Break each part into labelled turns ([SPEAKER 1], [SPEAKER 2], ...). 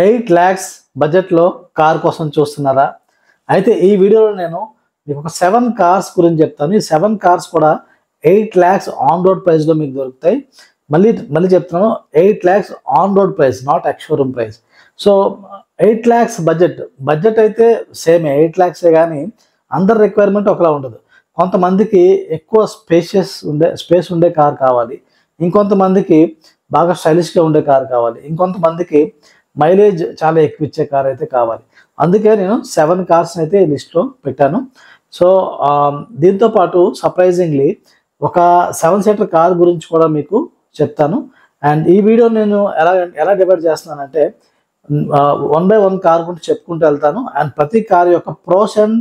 [SPEAKER 1] 8 lakhs బడ్జెట్లో car కోసం చూస్తున్నారా? అయితే ఈ వీడియోలో నేను మీకు ఒక 7 కార్స్ గురించి చెప్తాను. ఈ 7 కార్స్ కూడా 8 lakhs ఆన్ రోడ్ ప్రైస్లో మీకు దొరుకుతాయి. మళ్ళీ చెప్తున్నాను, 8 lakhs on road price, not ex showroom price. So 8 lakhs budget అయితే సేమ్ 8 lakhs కానీ అందరి రిక్వైర్మెంట్ ఒకలా ఉండదు. కొంతమందికి ఎక్కువ స్పేస్ ఉండే కార్ కావాలి, ఇంకొంతమందికి బాగా స్టైలిష్గా ఉండే కార్ కావాలి, ఇంకొంతమందికి మైలేజ్ చాలా ఎక్కువ ఇచ్చే కార్ అయితే కావాలి. అందుకే నేను 7 కార్స్ అయితే ఈ లిస్ట్లో పెట్టాను. సో దీంతో పాటు సర్ప్రైజింగ్లీ ఒక 7 సీటర్ కార్ గురించి కూడా మీకు చెప్తాను. అండ్ ఈ వీడియో నేను ఎలా డివైడ్ చేస్తున్నానంటే 1 by 1 కార్ గురించి చెప్పుకుంటూ వెళ్తాను. అండ్ ప్రతి కార్ యొక్క ప్రోస్ అండ్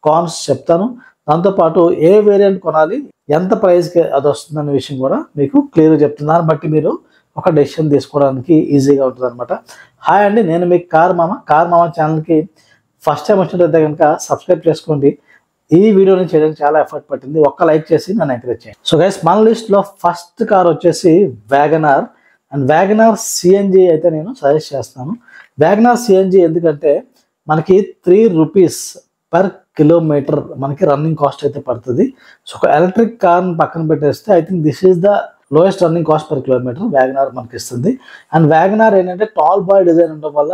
[SPEAKER 1] కాన్స్ చెప్తాను. దాంతోపాటు ఏ వేరియంట్ కొనాలి, ఎంత ప్రైస్కి అది వస్తుందనే విషయం కూడా మీకు క్లియర్గా చెప్తున్నాను. దాన్ని బట్టి మీరు ఒక డెసిషన్ తీసుకోవడానికి ఈజీగా ఉంటుంది అనమాట. హాయ్ అండి, నేను మీకు కార్ మామ ఛానల్కి ఫస్ట్ టైం వచ్చినట్లయితే కనుక సబ్స్క్రైబ్ చేసుకోండి. ఈ వీడియోని చేయడానికి చాలా ఎఫర్ట్ పట్టింది. ఒక్క లైక్ చేసి నన్ను ఎంకరేజ్ చేయండి. సో గైస్, మన లిస్ట్లో ఫస్ట్ కార్ వచ్చేసి వ్యాగనార్. అండ్ వ్యాగనార్ సిఎన్జి అయితే నేను సజెస్ట్ చేస్తాను. వ్యాగనార్ సిఎన్జి ఎందుకంటే మనకి 3 రూపీస్ పర్ కిలోమీటర్ మనకి రన్నింగ్ కాస్ట్ అయితే పడుతుంది. సో ఒక ఎలక్ట్రిక్ కార్ని పక్కన పెట్టేస్తే I think this is the lowest running cost per kilometre WagonR మనకి ఇస్తుంది. అండ్ వ్యాగనార్ ఏంటంటే టాల్ బాయ్ డిజైన్ ఉండడం వల్ల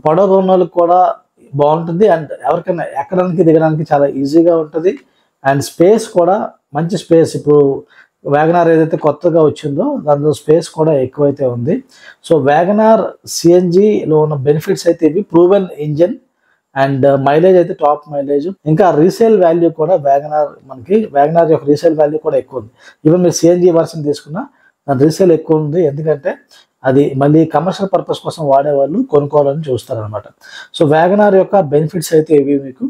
[SPEAKER 1] పొడవు ఉన్న వాళ్ళకి కూడా బాగుంటుంది. అండ్ ఎవరికైనా ఎక్కడానికి దిగడానికి చాలా ఈజీగా ఉంటుంది. అండ్ స్పేస్ కూడా మంచి స్పేస్. ఇప్పుడు వ్యాగనార్ ఏదైతే కొత్తగా వచ్చిందో దాంట్లో స్పేస్ కూడా ఎక్కువైతే ఉంది. సో వ్యాగనార్ సిఎన్జిలో ఉన్న బెనిఫిట్స్ అయితే ఇవి: ప్రూవెన్ ఇంజిన్ అండ్ మైలేజ్ అయితే టాప్ మైలేజ్. ఇంకా రీసేల్ వాల్యూ కూడా వ్యాగనార్ యొక్క రీసేల్ వాల్యూ కూడా ఎక్కువ ఉంది. ఈవెన్ మీరు సిఎన్జి వర్షన్ తీసుకున్నా దాని రీసేల్ ఎక్కువ ఉంది, ఎందుకంటే అది మళ్ళీ కమర్షియల్ పర్పస్ కోసం వాడేవాళ్ళు కొనుక్కోవాలని చూస్తారనమాట. సో వ్యాగనార్ యొక్క బెనిఫిట్స్ అయితే ఇవి మీకు.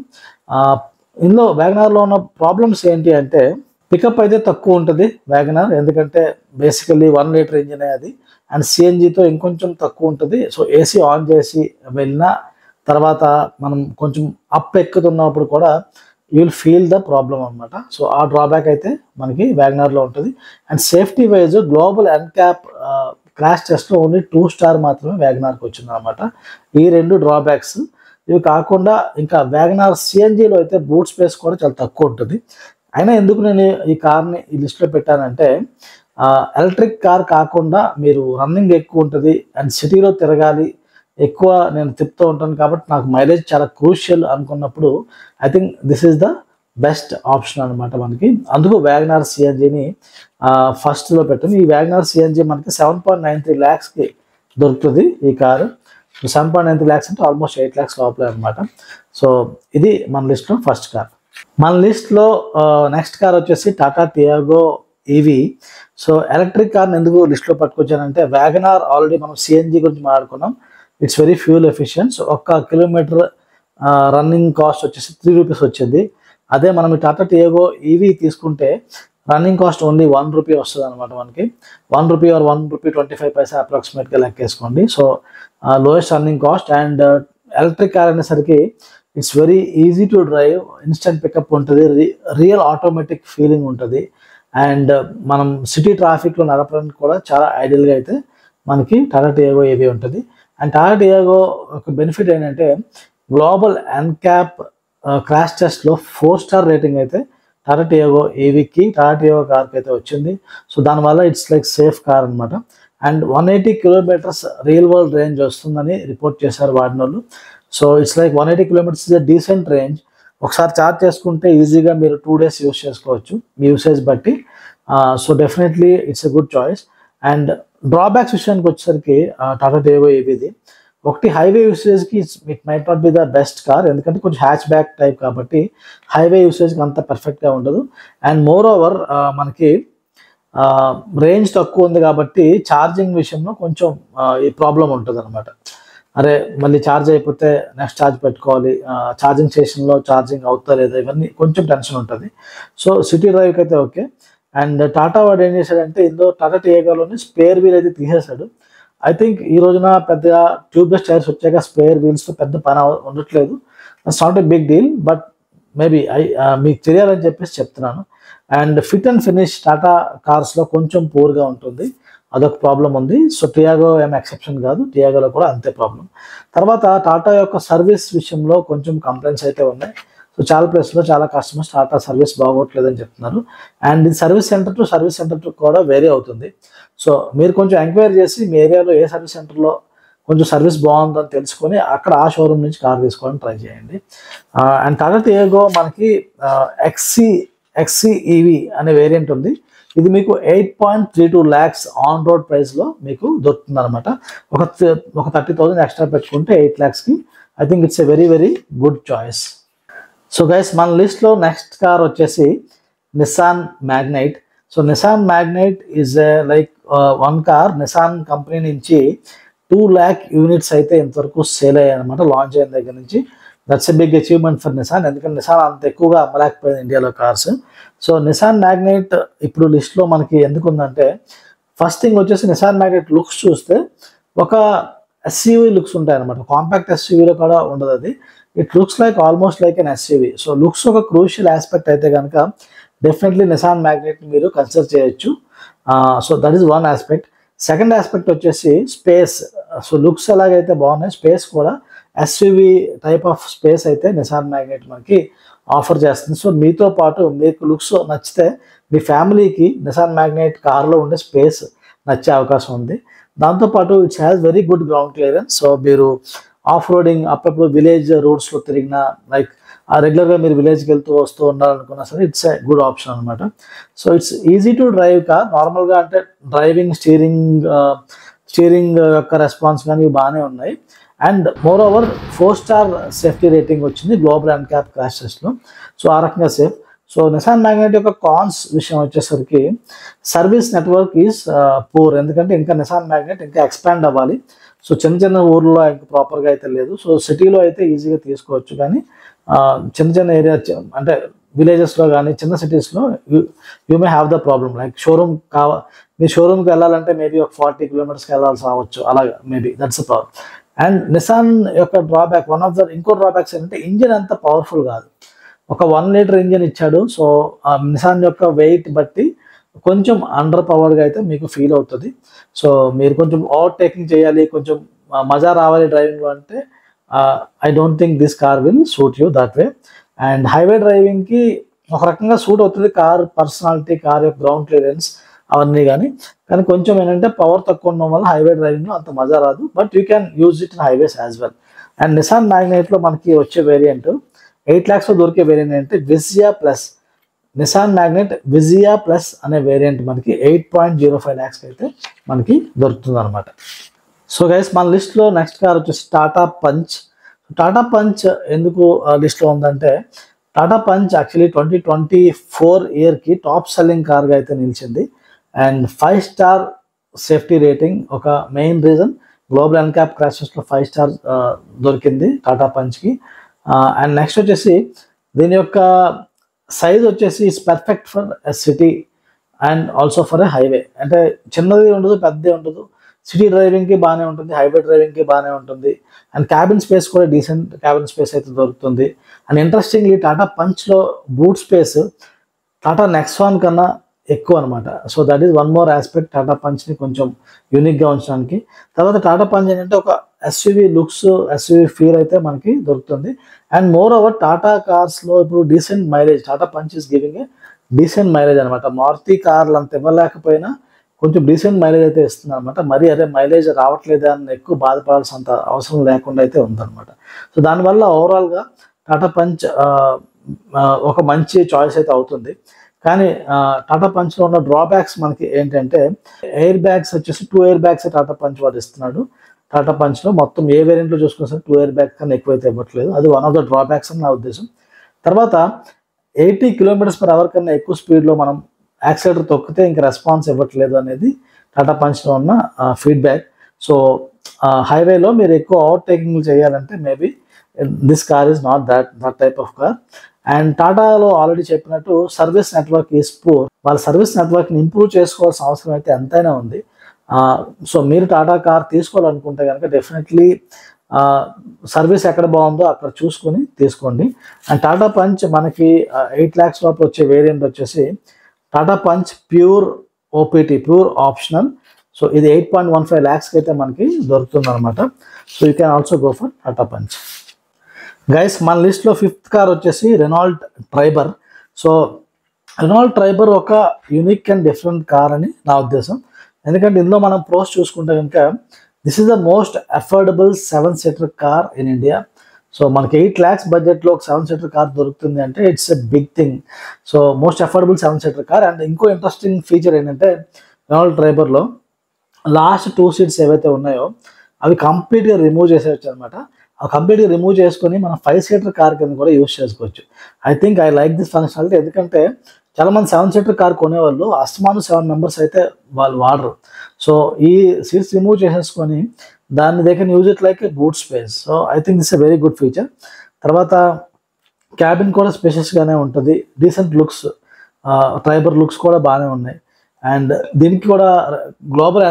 [SPEAKER 1] ఇందులో వ్యాగనార్లో ఉన్న ప్రాబ్లమ్స్ ఏంటి అంటే పికప్ అయితే తక్కువ ఉంటుంది వ్యాగనార్, ఎందుకంటే బేసికల్లీ 1 లీటర్ ఇంజిన్ అది. అండ్ సిఎన్జితో ఇంకొంచెం తక్కువ ఉంటుంది. సో ఏసీ ఆన్ చేసి వెళ్ళినా తర్వాత మనం కొంచెం అప్ ఎక్కుతున్నప్పుడు కూడా you will feel the problem అనమాట. సో ఆ డ్రాబ్యాక్ అయితే మనకి వ్యాగనార్లో ఉంటుంది. And safety wise global NCAP crash టెస్ట్లో ఓన్లీ 2 స్టార్ మాత్రమే వ్యాగనార్కి వచ్చింది అనమాట. ఈ 2 డ్రాబ్యాక్స్. ఇవి కాకుండా ఇంకా వ్యాగనార్ సిఎన్జిలో అయితే బూట్ స్పేస్ కూడా చాలా తక్కువ ఉంటుంది. అయినా ఎందుకు నేను ఈ కార్ని ఈ లిస్ట్లో పెట్టానంటే ఎలక్ట్రిక్ కార్ కాకుండా మీరు రన్నింగ్ ఎక్కువ ఉంటుంది అండ్ సిటీలో తిరగాలి, ఎక్కువ నేను తిప్పుతూ ఉంటాను కాబట్టి నాకు మైలేజ్ చాలా క్రూషియల్ అనుకున్నప్పుడు I think this is the best option అనమాట మనకి. అందుకు వ్యాగనార్ సిఎన్జిని ఫస్ట్లో పెట్టాను. ఈ వ్యాగనార్ సిఎన్జి మనకి 7.93 lakhsకి దొరుకుతుంది ఈ కారు. 7.93 lakhs అంటే ఆల్మోస్ట్ 8 lakhs లోపలే అనమాట. సో ఇది మన లిస్ట్లో ఫస్ట్ కార్. మన లిస్ట్లో నెక్స్ట్ కార్ వచ్చేసి Tata Tiago EV. So electric కార్ని ఎందుకు లిస్ట్లో పట్టుకొచ్చానంటే వ్యాగనార్ ఆల్రెడీ మనం సిఎన్జి గురించి మాట్లాడుకున్నాం. It's very fuel efficient. So 1 kilometre running cost వచ్చేసి 3 రూపీస్ వచ్చింది. అదే మనం ఈ టాటా టియాగో ఈవీ తీసుకుంటే రన్నింగ్ కాస్ట్ ఓన్లీ 1 రూపీ వస్తుంది అనమాట మనకి. 1 రూపీ ఆర్ 1 రూపీ 25 పైసా అప్రాక్సిమేట్గా లెక్కేసుకోండి. So lowest running cost. And electric car అనేసరికి it's very easy to drive, instant pickup ఉంటుంది, రియల్ ఆటోమేటిక్ ఫీలింగ్ ఉంటుంది. అండ్ మనం సిటీ ట్రాఫిక్లో నడపడానికి కూడా చాలా ఐడియల్గా అయితే మనకి టాటా టియాగో ఈవీ ఉంటుంది. అండ్ టాటా టియాగో ఒక బెనిఫిట్ ఏంటంటే గ్లోబల్ ఎన్క్యాప్ క్రాష్ టెస్ట్లో 4 స్టార్ రేటింగ్ అయితే టాటా టియాగో ఈవీకి, టాటా టియాగో కార్కి అయితే వచ్చింది. సో దానివల్ల ఇట్స్ లైక్ సేఫ్ కార్ అనమాట. And 180 kilometres real world range వస్తుందని రిపోర్ట్ చేశారు వాడిన వాళ్ళు. So it's like 180 kilometres is a decent range. ఒకసారి ఛార్జ్ చేసుకుంటే ఈజీగా మీరు 2 days యూస్ చేసుకోవచ్చు మీ యూసేజ్ బట్టి. So definitely it's a good choice. And drawbacks విషయానికి వచ్చేసరికి టాటా టియాగో ఈవీది ఒకటి, హైవే యూసేజ్కి it might not be the best car, ఎందుకంటే కొంచెం హ్యాచ్ బ్యాక్ టైప్ కాబట్టి హైవే యూసేజ్కి అంత పర్ఫెక్ట్గా ఉండదు. అండ్ మోర్ ఓవర్ మనకి రేంజ్ తక్కువ ఉంది కాబట్టి ఛార్జింగ్ విషయంలో కొంచెం ఈ ప్రాబ్లం ఉంటుంది అనమాట. అరే మళ్ళీ ఛార్జ్ అయిపోతే నెక్స్ట్ ఛార్జ్ పెట్టుకోవాలి, ఛార్జింగ్ స్టేషన్లో ఛార్జింగ్ అవుతా లేదా, ఇవన్నీ కొంచెం టెన్షన్ ఉంటుంది. సో సిటీ డ్రైవ్కి అయితే ఓకే. అండ్ టాటా వాడు ఏం చేశాడంటే ఇందులో టాటా టియాగోలోని స్పేర్ వీల్ అయితే తీసేశాడు. ఐ థింక్ ఈ రోజున పెద్దగా ట్యూబ్లెస్ టైర్స్ వచ్చాక స్పేర్ వీల్స్తో పెద్ద పని ఉండట్లేదు. That's not a big deal, but maybe మీకు తెలియాలని చెప్పేసి చెప్తున్నాను. And fit and finish Tata కార్స్లో కొంచెం పూర్గా ఉంటుంది. అదొక ప్రాబ్లం ఉంది. సో టియాగో ఏం ఎక్సెప్షన్ కాదు, టియాగోలో కూడా అంతే ప్రాబ్లం. తర్వాత టాటా యొక్క సర్వీస్ విషయంలో కొంచెం కంప్లైంట్స్ అయితే ఉన్నాయి. సో చాలా ప్లేస్లో చాలా కస్టమర్స్ టాటా సర్వీస్ బాగోట్లేదని చెప్తున్నారు. అండ్ ఇది సర్వీస్ సెంటర్ టు కూడా వేరీ అవుతుంది. సో మీరు కొంచెం ఎంక్వైరీ చేసి మీ ఏరియాలో ఏ సర్వీస్ సెంటర్లో కొంచెం సర్వీస్ బాగుందని తెలుసుకొని అక్కడ ఆ షోరూమ్ నుంచి కార్ తీసుకోవడానికి ట్రై చేయండి. అండ్ టాటా టియాగో మనకి XC అనే వేరియంట్ ఉంది. ఇది మీకు 8.32 lakhs ఆన్ రోడ్ ప్రైస్లో మీకు దొరుకుతుంది అనమాట. ఒక 30,000 ఎక్స్ట్రా పెట్టుకుంటే 8 lakhsకి I think it's a very very good choice. So guys, మన లిస్ట్లో నెక్స్ట్ కార్ వచ్చేసి Nissan Magnite. So Nissan Magnite is like one car. Nissan company నుంచి 2 lakh యూనిట్స్ అయితే ఇంతవరకు సేల్ అయ్యాయి అనమాట లాంచ్ అయిన దగ్గర నుంచి. That's a big achievement for Nissan, ఎందుకంటే నిసాన్ అంత ఎక్కువగా అమ్మలేకపోయింది ఇండియాలో కార్స్. సో నిసాన్ మ్యాగ్నైట్ ఇప్పుడు లిస్ట్లో మనకి ఎందుకు ఉందంటే, ఫస్ట్ థింగ్ వచ్చేసి నిసాన్ మ్యాగ్నైట్ లుక్స్ చూస్తే ఒక ఎస్యూవీ లుక్స్ ఉంటాయి అనమాట. కాంపాక్ట్ ఎస్యూవీలో కూడా ఉండదు అది. It looks like almost like an SUV. So looks ఒక క్రూషియల్ ఆస్పెక్ట్ అయితే కనుక డెఫినెట్లీ నిసాన్ మ్యాగ్నైట్ మీరు కన్సిడర్ చేయొచ్చు. So that is one aspect. Second aspect వచ్చేసి స్పేస్. సో లుక్స్ ఎలాగైతే బాగున్నాయి, స్పేస్ కూడా ఎస్యూవీ టైప్ ఆఫ్ స్పేస్ అయితే నిసాన్ మ్యాగ్నైట్ మనకి ఆఫర్ చేస్తుంది. సో మీతో పాటు మీకు లుక్స్ నచ్చితే మీ ఫ్యామిలీకి నిసాన్ మ్యాగ్నైట్ కార్లో ఉండే స్పేస్ నచ్చే అవకాశం ఉంది. దాంతోపాటు it's has very good ground clearance. So మీరు ఆఫ్ రోడింగ్ అప్పుడప్పుడు విలేజ్ రోడ్స్లో తిరిగినా, లైక్ రెగ్యులర్గా మీరు విలేజ్కి వెళ్తూ వస్తూ ఉండాలనుకున్నా సరే ఇట్స్ ఎ గుడ్ ఆప్షన్ అనమాట. So it's easy to drive car. నార్మల్గా అంటే డ్రైవింగ్, స్టీరింగ్ యొక్క రెస్పాన్స్ కానీ బాగానే ఉన్నాయి. And more over 4 star safety rating వచ్చింది గ్లోబల్ NCAP క్రాష్ టెస్ట్లో. సో ఆ రకంగా సేఫ్. సో నిసాన్ మ్యాగ్నైట్ యొక్క కాన్స్ విషయం వచ్చేసరికి సర్వీస్ నెట్వర్క్ ఈజ్ పూర్. ఎందుకంటే ఇంకా నిసాన్ మ్యాగ్నైట్ ఇంకా ఎక్స్పాండ్ అవ్వాలి. సో చిన్న ఊర్లో ఇంకా ప్రాపర్గా అయితే లేదు. సో సిటీలో అయితే ఈజీగా తీసుకోవచ్చు, కానీ చిన్న ఏరియా అంటే విలేజెస్లో కానీ చిన్న సిటీస్లో you may have the problem. Like మీ షోరూమ్కి వెళ్ళాలంటే మేబీ ఒక 40 kilometers వెళ్ళాల్సి రావచ్చు, అలాగా maybe that's a problem. And Nissan యొక్క డ్రాబ్యాక్, ఇంకో డ్రాబ్యాక్స్ ఏంటంటే ఇంజిన్ అంత పవర్ఫుల్ కాదు. ఒక 1 liter ఇంజిన్ ఇచ్చాడు. సో నిసాన్ యొక్క వెయిట్ బట్టి కొంచెం అండర్ పవర్డ్గా అయితే మీకు ఫీల్ అవుతుంది. సో మీరు కొంచెం ఓవర్టేకింగ్ చేయాలి, కొంచెం మజా రావాలి డ్రైవింగ్లో అంటే I don't think this car will suit you that way. And highway డ్రైవింగ్కి ఒక రకంగా సూట్ అవుతుంది కార్ పర్సనాలిటీ, కార్ యొక్క గ్రౌండ్ క్లియరెన్స్ అవన్నీ. కానీ కొంచెం ఏంటంటే పవర్ తక్కువ ఉండడం వల్ల హైవే డ్రైవింగ్లో అంత మజా రాదు. But you can use it in highways as well. And Nissan మ్యాగ్నైట్లో మనకి వచ్చే వేరియంట్ 8 lakhsలో దొరికే వేరియంట్ అంటే Visia plus. Nissan Magnite Visia plus అనే వేరియంట్ మనకి 8.05 lakhsకి అయితే మనకి దొరుకుతుంది అనమాట. సో గైస్, మన లిస్ట్లో నెక్స్ట్ కార్ వచ్చేసి టాటా పంచ్. టాటా పంచ్ ఎందుకు లిస్ట్లో ఉందంటే, టాటా పంచ్ యాక్చువల్లీ 2024 ఇయర్కి టాప్ సెల్లింగ్ కార్గా అయితే నిలిచింది. అండ్ 5 star సేఫ్టీ రేటింగ్ ఒక main reason. Global NCAP క్రాషెస్లో 5 star దొరికింది టాటా పంచ్కి. అండ్ నెక్స్ట్ వచ్చేసి దీని యొక్క సైజ్ వచ్చేసి it's perfect for a city and also for a highway. అంటే చిన్నది ఉండదు, పెద్దది ఉండదు. సిటీ డ్రైవింగ్కి బాగానే ఉంటుంది, హైవే డ్రైవింగ్కి బాగానే ఉంటుంది. అండ్ క్యాబిన్ స్పేస్ కూడా డీసెంట్ క్యాబిన్ స్పేస్ అయితే దొరుకుతుంది. అండ్ ఇంట్రెస్టింగ్లీ టాటా పంచ్లో బూట్ స్పేస్ టాటా నెక్సాన్ కన్నా ఎక్కువ అనమాట. So that is one more aspect Tata పంచ్ని కొంచెం యూనిక్గా ఉంచడానికి. తర్వాత టాటా పంచ్ ఏంటంటే ఒక ఎస్యూవీ లుక్స్, ఎస్యూవీ ఫీల్ అయితే మనకి దొరుకుతుంది. అండ్ మోర్ ఓవర్ టాటా కార్స్లో ఇప్పుడు decent mileage, Tata punch is giving a decent mileage అనమాట. మారుతి కార్లు అంత ఇవ్వలేకపోయినా కొంచెం డీసెంట్ మైలేజ్ అయితే ఇస్తుంది అనమాట. మరి అదే మైలేజ్ రావట్లేదా అని ఎక్కువ బాధపడాల్సినంత అవసరం లేకుండా అయితే ఉందన్నమాట. సో దానివల్ల ఓవరాల్గా టాటా పంచ్ ఒక మంచి చాయిస్ అయితే అవుతుంది. కానీ టాటా పంచ్లో ఉన్న డ్రాబ్యాక్స్ మనకి ఏంటంటే, ఎయిర్ బ్యాగ్స్ వచ్చేసి 2 air bags టాటా పంచ్ వాడు ఇస్తున్నాడు. టాటా పంచ్లో మొత్తం ఏ వేరియంట్లో చూసుకున్నా సరే 2 air bags కన్నా ఎక్కువైతే ఇవ్వట్లేదు. అది వన్ ఆఫ్ ద డ్రాబ్యాక్స్ అని నా ఉద్దేశం. తర్వాత 80 km/h కన్నా ఎక్కువ స్పీడ్లో మనం యాక్సిలేటర్ తొక్కితే ఇంకా రెస్పాన్స్ ఇవ్వట్లేదు అనేది టాటా పంచ్లో ఉన్న ఫీడ్బ్యాక్. సో హైవేలో మీరు ఎక్కువ ఓవర్టేకింగ్ చేయాలంటే maybe this car is not that type of car. And టాటాలో ఆల్రెడీ చెప్పినట్టు సర్వీస్ నెట్వర్క్ ఈజ్ పూర్. వాళ్ళ సర్వీస్ నెట్వర్క్ని ఇంప్రూవ్ చేసుకోవాల్సిన అవసరం అయితే ఎంతైనా ఉంది. సో మీరు టాటా కార్ తీసుకోవాలనుకుంటే కనుక డెఫినెట్లీ సర్వీస్ ఎక్కడ బాగుందో అక్కడ చూసుకొని తీసుకోండి. అండ్ టాటా పంచ్ మనకి 8 lakhs లోపు వచ్చే వేరియంట్ వచ్చేసి Tata punch pure OPT, pure optional. So ఇది 8.15 lakhsకి అయితే మనకి దొరుకుతుంది అనమాట. So you can also go for Tata punch. Guys మన లిస్ట్లో 5th కార్ వచ్చేసి Renault Triber. So Renault Triber ఒక యూనిక్ అండ్ డిఫరెంట్ కార్ అని నా ఉద్దేశం. ఎందుకంటే ఇందులో మనం ప్రోస్ చూసుకుంటే కనుక this is the most affordable 7-seater car in India. So మనకి 8 lakhs బడ్జెట్లో ఒక 7-seater కార్ దొరుకుతుంది అంటే it's a big thing. So most affordable 7-seater car. And ఇంకో ఇంట్రెస్టింగ్ ఫీచర్ ఏంటంటే రెనాల్ట్ ట్రైబర్లో లాస్ట్ 2 seats ఏవైతే ఉన్నాయో అవి కంప్లీట్గా రిమూవ్ చేసేయచ్చు అనమాట. అవి కంప్లీట్గా రిమూవ్ చేసుకొని మనం 5-seater కార్ కింద కూడా యూస్ చేసుకోవచ్చు. I think I like this functionality. ఎందుకంటే చాలామంది 7-seater కార్ కొనేవాళ్ళు అస్తమాను 7 members అయితే వాళ్ళు వాడరు. సో ఈ సీట్స్ రిమూవ్ చేసేసుకొని దాన్ని they can use it like A boot space. So I think this a very good feature. తర్వాత క్యాబిన్ కూడా స్పేషియస్గానే ఉంటుంది. డీసెంట్ లుక్స్, ట్రైబర్ లుక్స్ కూడా బాగానే ఉన్నాయి. అండ్ దీనికి కూడా గ్లోబల్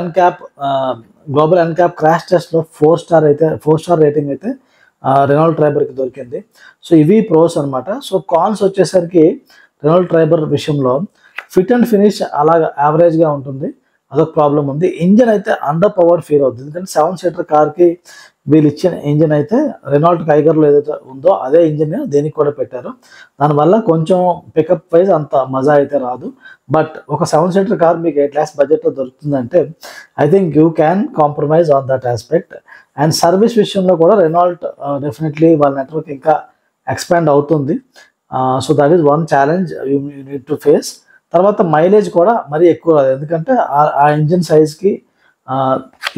[SPEAKER 1] ఎన్క్యాప్ క్రాష్ టెస్ట్లో 4 star రేటింగ్ అయితే రెనాల్ట్ ట్రైబర్కి దొరికింది. సో ఇవి ప్రోస్ అనమాట. సో కాన్స్ వచ్చేసరికి రెనాల్ట్ ట్రైబర్ విషయంలో ఫిట్ అండ్ ఫినిష్ అలాగ యావరేజ్గా ఉంటుంది, అదొక ప్రాబ్లం ఉంది. ఇంజన్ అయితే అండర్ పవర్డ్ ఫీల్ అవుతుంది. ఎందుకంటే 7-seater కార్కి వీళ్ళు ఇచ్చిన ఇంజన్ అయితే రెనాల్ట్ టైగర్లో ఏదైతే ఉందో అదే ఇంజన్ దేనికి కూడా పెట్టారు. దానివల్ల కొంచెం పికప్ వైజ్ అంత మజా అయితే రాదు. బట్ ఒక 7-seater కార్ మీకు 8 lakhs బడ్జెట్లో దొరుకుతుందంటే I think you can compromise on that aspect. And service విషయంలో కూడా రెనాల్ట్ డెఫినెట్లీ వాళ్ళ నెట్వర్క్ ఇంకా ఎక్స్పాండ్ అవుతుంది. So that is one challenge you need to face. తర్వాత మైలేజ్ కూడా మరీ ఎక్కువ రాదు. ఎందుకంటే ఆ ఇంజిన్ సైజ్కి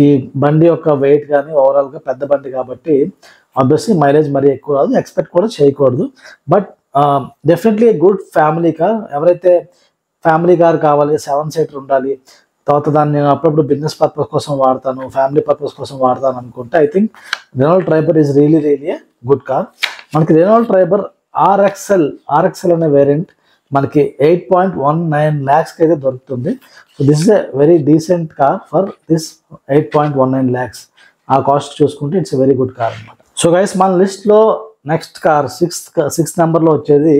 [SPEAKER 1] ఈ బండి యొక్క వెయిట్ కానీ ఓవరాల్గా పెద్ద బండి కాబట్టి ఆబ్వియస్లీ మైలేజ్ మరీ ఎక్కువ రాదు, ఎక్స్పెక్ట్ కూడా చేయకూడదు. But definitely good family car. ఎవరైతే ఫ్యామిలీ కార్ కావాలి, 7-seater ఉండాలి, తర్వాత దాన్ని నేను అప్పుడప్పుడు బిజినెస్ పర్పస్ కోసం వాడతాను, ఫ్యామిలీ పర్పస్ కోసం వాడతాను అనుకుంటే I think Renault Triber is really A good car. మనకి రెనాల్ట్ ట్రైబర్ ఆర్ఎక్స్ఎల్ అనే వేరియంట్ మనకి 8.19 lakhsకి అయితే దొరుకుతుంది. So this is a very decent car for this 8.19 lakhs. ఆ కాస్ట్ చూసుకుంటే it's a very good car అనమాట. సో గైస్ మన లిస్ట్లో నెక్స్ట్ కార్ 6th నెంబర్లో వచ్చేది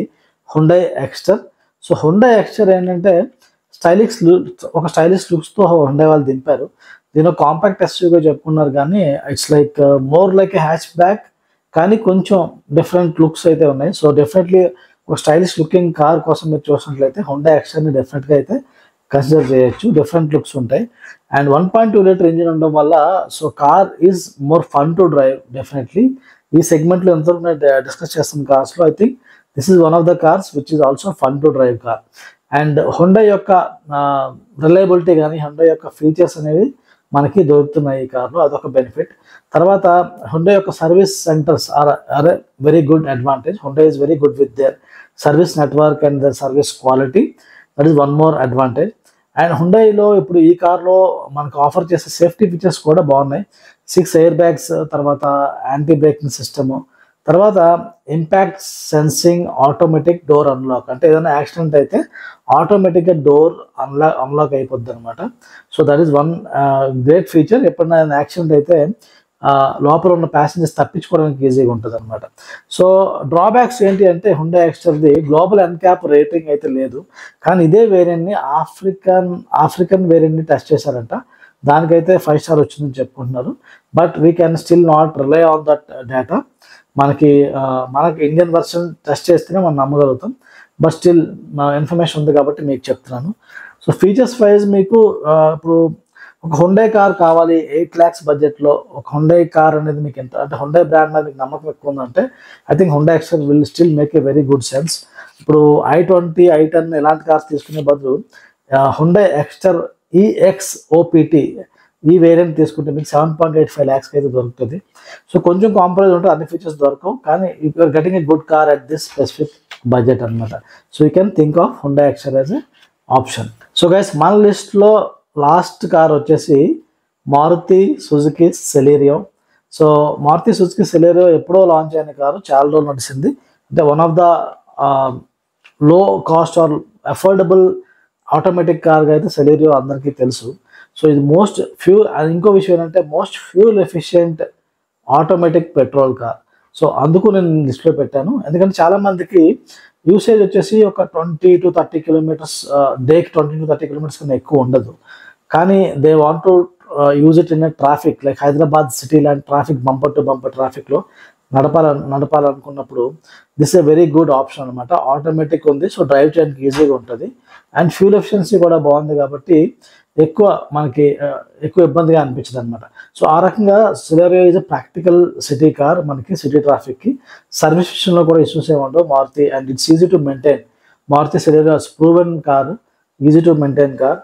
[SPEAKER 1] Hyundai Exter. So Hyundai Exter ఏంటంటే ఒక స్టైలిష్ లుక్స్తో హుండై వాళ్ళు దింపారు. దీని కాంపాక్ట్ ఎస్యూవీగా చెప్పుకున్నారు కానీ it's like more like a hatchback, కానీ కొంచెం డిఫరెంట్ లుక్స్ అయితే ఉన్నాయి. సో డెఫినెట్లీ ఒక స్టైలిష్ లుకింగ్ కార్ కోసం మీరు చూసినట్లయితే హుండై ఎక్స్టర్ని డెఫినెట్గా అయితే కన్సిడర్ చేయొచ్చు. డిఫరెంట్ లుక్స్ ఉంటాయి. అండ్ 1.2 liter ఇంజిన్ ఉండడం వల్ల so car is more fun to drive. Definitely ఈ సెగ్మెంట్లో ఎంతవరకు డిస్కస్ చేస్తున్న కార్స్లో I think this is one of the cars which is also fun to drive car. And Hyundai యొక్క reliability కానీ హుండై యొక్క ఫీచర్స్ అనేవి మనకి దొరుకుతున్నాయి ఈ కార్లో, అదొక బెనిఫిట్. తర్వాత హుండై యొక్క service centres are very good advantage. Hyundai is very good with their service network and their service quality. That is one more advantage. And హుండైలో ఇప్పుడు ఈ కార్లో మనకు ఆఫర్ చేసే సేఫ్టీ ఫీచర్స్ కూడా బాగున్నాయి. 6 airbags, తర్వాత యాంటీ బ్రేకింగ్ సిస్టము, తర్వాత impact sensing automatic door unlock. అంటే ఏదైనా యాక్సిడెంట్ అయితే ఆటోమేటిక్గా డోర్ అన్లాక్ అయిపోద్ది అనమాట. So that is one great feature. ఎప్పుడైనా యాక్సిడెంట్ అయితే లోపల ఉన్న ప్యాసింజర్స్ తప్పించుకోవడానికి ఈజీగా ఉంటుంది అనమాట. సో డ్రాబ్యాక్స్ ఏంటి అంటే హుండై ఎక్స్టర్ది గ్లోబల్ ఎన్క్యాప్ రేటింగ్ అయితే లేదు, కానీ ఇదే వేరియంట్ని ఆఫ్రికన్ వేరియంట్ని టెస్ట్ చేశారంట. దానికైతే 5 star వచ్చిందని చెప్పుకుంటున్నారు. But we can still not rely on that data. మనకి ఇండియన్ వర్షన్ టెస్ట్ చేస్తేనే మనం నమ్మగలుగుతాం. బట్ స్టిల్ ఇన్ఫర్మేషన్ ఉంది కాబట్టి మీకు చెప్తున్నాను. సో ఫీచర్స్ వైజ్ మీకు ఇప్పుడు ఒక హుండై కార్ కావాలి 8 lakhs బడ్జెట్లో, ఒక హుండై కార్ అనేది మీకు ఎంత అంటే హుండై బ్రాండ్ మీద మీకు నమ్మకం ఎక్కువ ఉందంటే I think Hyundai Exter will still make a very good sense. ఇప్పుడు i20, i10 ఇలాంటి కార్స్ తీసుకునే బదులు హుండై ఎక్స్టర్ EX OPT ఈ వేరియంట్ తీసుకుంటే మీకు 7.85 lakhsకి అయితే దొరుకుతుంది. సో కొంచెం కాంప్రమైజ్ ఉంటుంది, అన్ని ఫీచర్స్ దొరకవు, కానీ you are getting a good car at this specific budget అనమాట. So you can think of Hyundai Exter as a option. So guys మన లిస్ట్లో లాస్ట్ కార్ వచ్చేసి Maruti Suzuki Celerio. So Maruti Suzuki Celerio ఎప్పుడో launch అయిన car, చాలా రోజులు నడిచింది. అంటే one of the low cost or affordable automatic కార్గా అయితే సెలీరియో అందరికీ తెలుసు. సో ఇది ఇంకో విషయం ఏంటంటే most fuel efficient automatic petrol car. So అందుకు నేను లిస్ట్లో పెట్టాను. ఎందుకంటే చాలామందికి యూసేజ్ వచ్చేసి ఒక 20 to 30 kilometers డేకి 20 to 30 kilometers కన్నా ఎక్కువ ఉండదు. కానీ they want to use it in traffic like Hyderabad city లాంటి ట్రాఫిక్ బంపర్ టు బంపర్ ట్రాఫిక్లో నడపాలనుకున్నప్పుడు this a very good option అనమాట. ఆటోమేటిక్ ఉంది, సో డ్రైవ్ చేయడానికి ఈజీగా ఉంటుంది. అండ్ ఫ్యూల్ ఎఫిషియన్సీ కూడా బాగుంది కాబట్టి మనకి ఎక్కువ ఇబ్బందిగా అనిపించదు అనమాట. సో ఆ రకంగా Celerio is a practical city car. మనకి సిటీ ట్రాఫిక్కి సర్వీస్ విషయంలో కూడా ఇష్యూస్ ఏమి ఉండవు Maruti. And it's easy to maintain. Maruti Celerio proven car, easy to maintain car.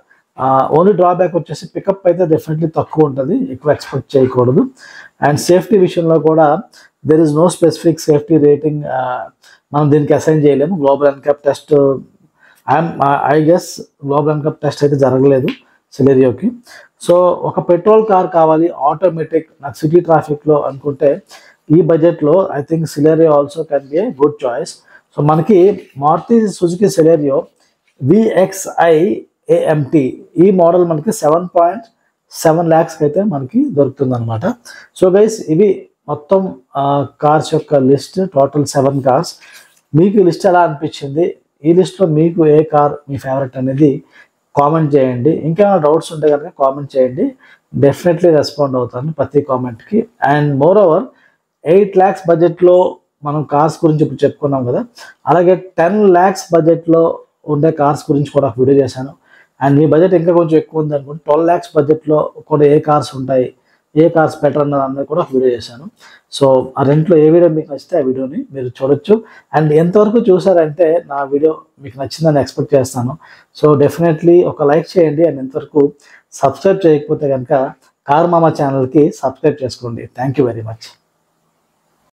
[SPEAKER 1] Only drawback వచ్చేసి పికప్ అయితే డెఫినెట్లీ తక్కువ ఉంటుంది, ఎక్కువ ఎక్స్పెక్ట్ చేయకూడదు. అండ్ సేఫ్టీ విషయంలో కూడా there is no specific safety rating మనం దీనికి అసైన్ చేయలేము. Global NCAP test I guess global NCAP test అయితే జరగలేదు సిలెరియోకి. సో ఒక పెట్రోల్ కార్ కావాలి ఆటోమేటిక్ నాకు సిటీ ట్రాఫిక్లో అనుకుంటే ఈ బడ్జెట్లో I think Celerio also can be a good choice. So మనకి Maruti Suzuki Celerio VXi AMT ఈ మోడల్ మనకి 7.7 lakhsకి అయితే మనకి దొరుకుతుంది అనమాట. సో గైస్ ఇవి మొత్తం కార్స్ యొక్క లిస్ట్, టోటల్ 7 కార్స్. మీకు ఈ లిస్ట్ ఎలా అనిపించింది? ఈ లిస్ట్లో మీకు ఏ కార్ మీ ఫేవరెట్ అనేది కామెంట్ చేయండి. ఇంకా డౌట్స్ ఉంటే కనుక కామెంట్ చేయండి, డెఫినెట్లీ రెస్పాండ్ అవుతాను ప్రతి కామెంట్కి. అండ్ మోర్ ఓవర్ 8 lakhs బడ్జెట్లో మనం కార్స్ గురించి ఇప్పుడు చెప్పుకున్నాం కదా, అలాగే 10 lakhs బడ్జెట్లో ఉండే కార్స్ గురించి కూడా వీడియో చేశాను. అండ్ మీ బడ్జెట్ ఇంకా కొంచెం ఎక్కువ ఉంది అనుకుంటే 12 lakhs బడ్జెట్లో కూడా ఏ కార్స్ ఉంటాయి, ఏ కార్స్ బెటర్ అన్నది కూడా వీడియో చేశాను. సో ఆ రెంట్లో ఏ వీడియో మీకు నచ్చితే ఆ వీడియోని మీరు చూడొచ్చు. అండ్ ఎంతవరకు చూసారంటే నా వీడియో మీకు నచ్చిందని ఎక్స్పెక్ట్ చేస్తాను. సో డెఫినెట్లీ ఒక లైక్ చేయండి. అండ్ ఎంతవరకు సబ్స్క్రైబ్ చేయకపోతే కనుక కార్ మామ ఛానల్కి సబ్స్క్రైబ్ చేసుకోండి. Thank you very much.